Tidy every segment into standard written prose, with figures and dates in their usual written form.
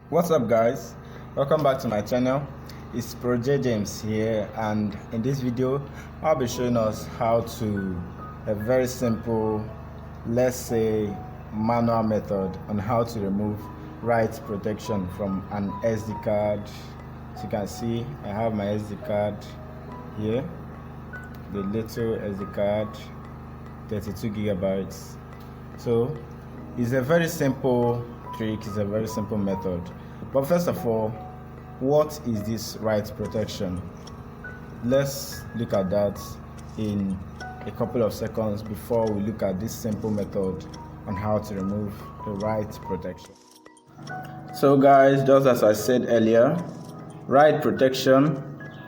What's up, guys? Welcome back to my channel. It's Pro J James here, and in this video I'll be showing us how to a very simple, let's say manual method on how to remove write protection from an SD card. As you can see, I have my SD card here, the little SD card, 32 gigabytes. So it's a very simple trick, it's a very simple method. But first of all, what is this write protection? Let's look at that in a couple of seconds before we look at this simple method on how to remove the write protection. So guys, just as I said earlier, write protection,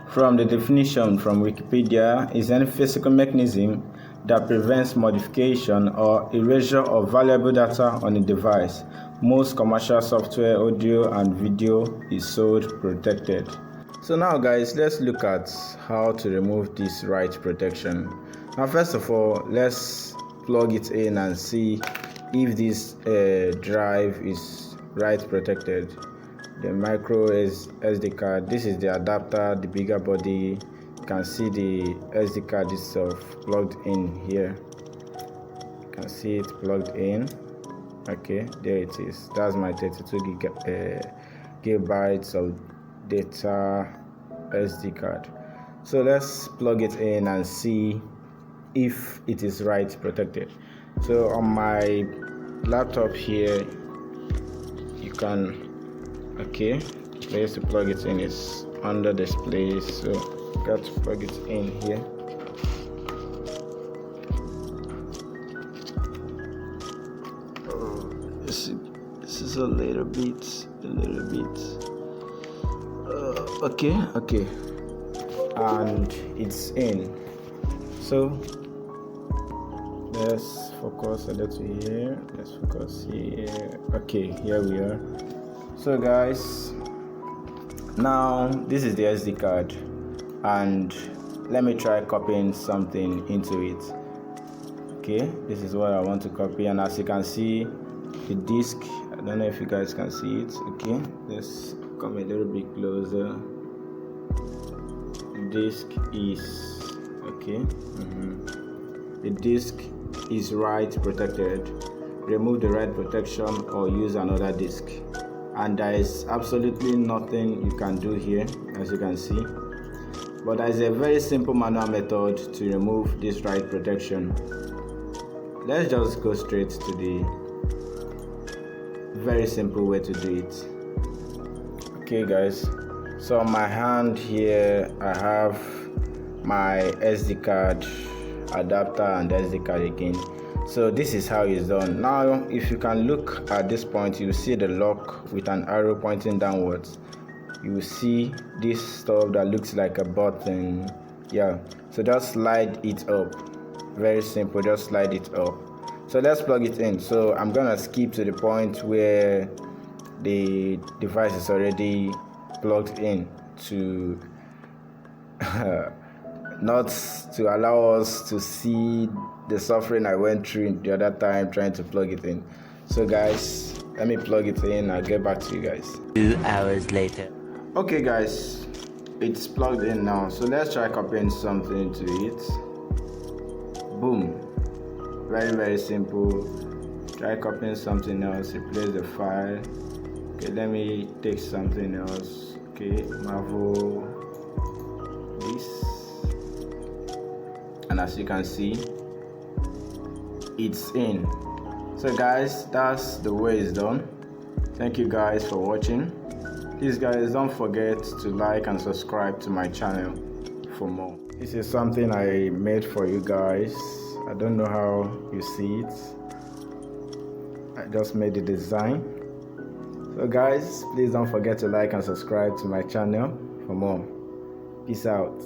from the definition from Wikipedia, is any physical mechanism that prevents modification or erasure of valuable data on a device. Most commercial software, audio and video is sold protected. So now guys, let's look at how to remove this write protection. Now first of all, let's plug it in and see if this drive is write protected. The micro SD card, this is the adapter, the bigger body. You can see the SD card itself plugged in here. You can see it plugged in. Okay, there it is. That's my 32 gigabytes of data SD card. So let's plug it in and see if it is write protected. So on my laptop here, you can, okay, place to plug it in is under display, so got to plug it in here. This is a little bit. Okay, and it's in. So let's focus a little here. Let's focus here. Okay, here we are. So guys, now this is the SD card, and let me try copying something into it. Okay, this is what I want to copy, and as you can see, the disk, I don't know if you guys can see it. Okay, let's come a little bit closer. The disk is okay. The disk is write protected. Remove the write protection or use another disk, and there is absolutely nothing you can do here, as you can see. But there is a very simple manual method to remove this write protection. Let's just go straight to the very simple way to do it. Okay guys, so on my hand here I have my SD card adapter and SD card again. So this is how it's done. Now if you can look at this point, you see the lock with an arrow pointing downwards. You will see this stuff that looks like a button. Yeah, so just slide it up. Very simple, just slide it up. So let's plug it in. So I'm gonna skip to the point where the device is already plugged in to not to allow us to see the suffering I went through the other time trying to plug it in. So guys, let me plug it in. I'll get back to you guys 2 hours later. Okay guys, it's plugged in now. So let's try copying something to it. Boom. Very simple. Try copying something else, replace the file. Okay, let me take something else. Okay, Marvel this, and as you can see, it's in. So guys, that's the way it's done. Thank you guys for watching. Please guys, don't forget to like and subscribe to my channel for more. This is something I made for you guys. I don't know how you see it. I just made the design. So guys, please don't forget to like and subscribe to my channel for more. Peace out.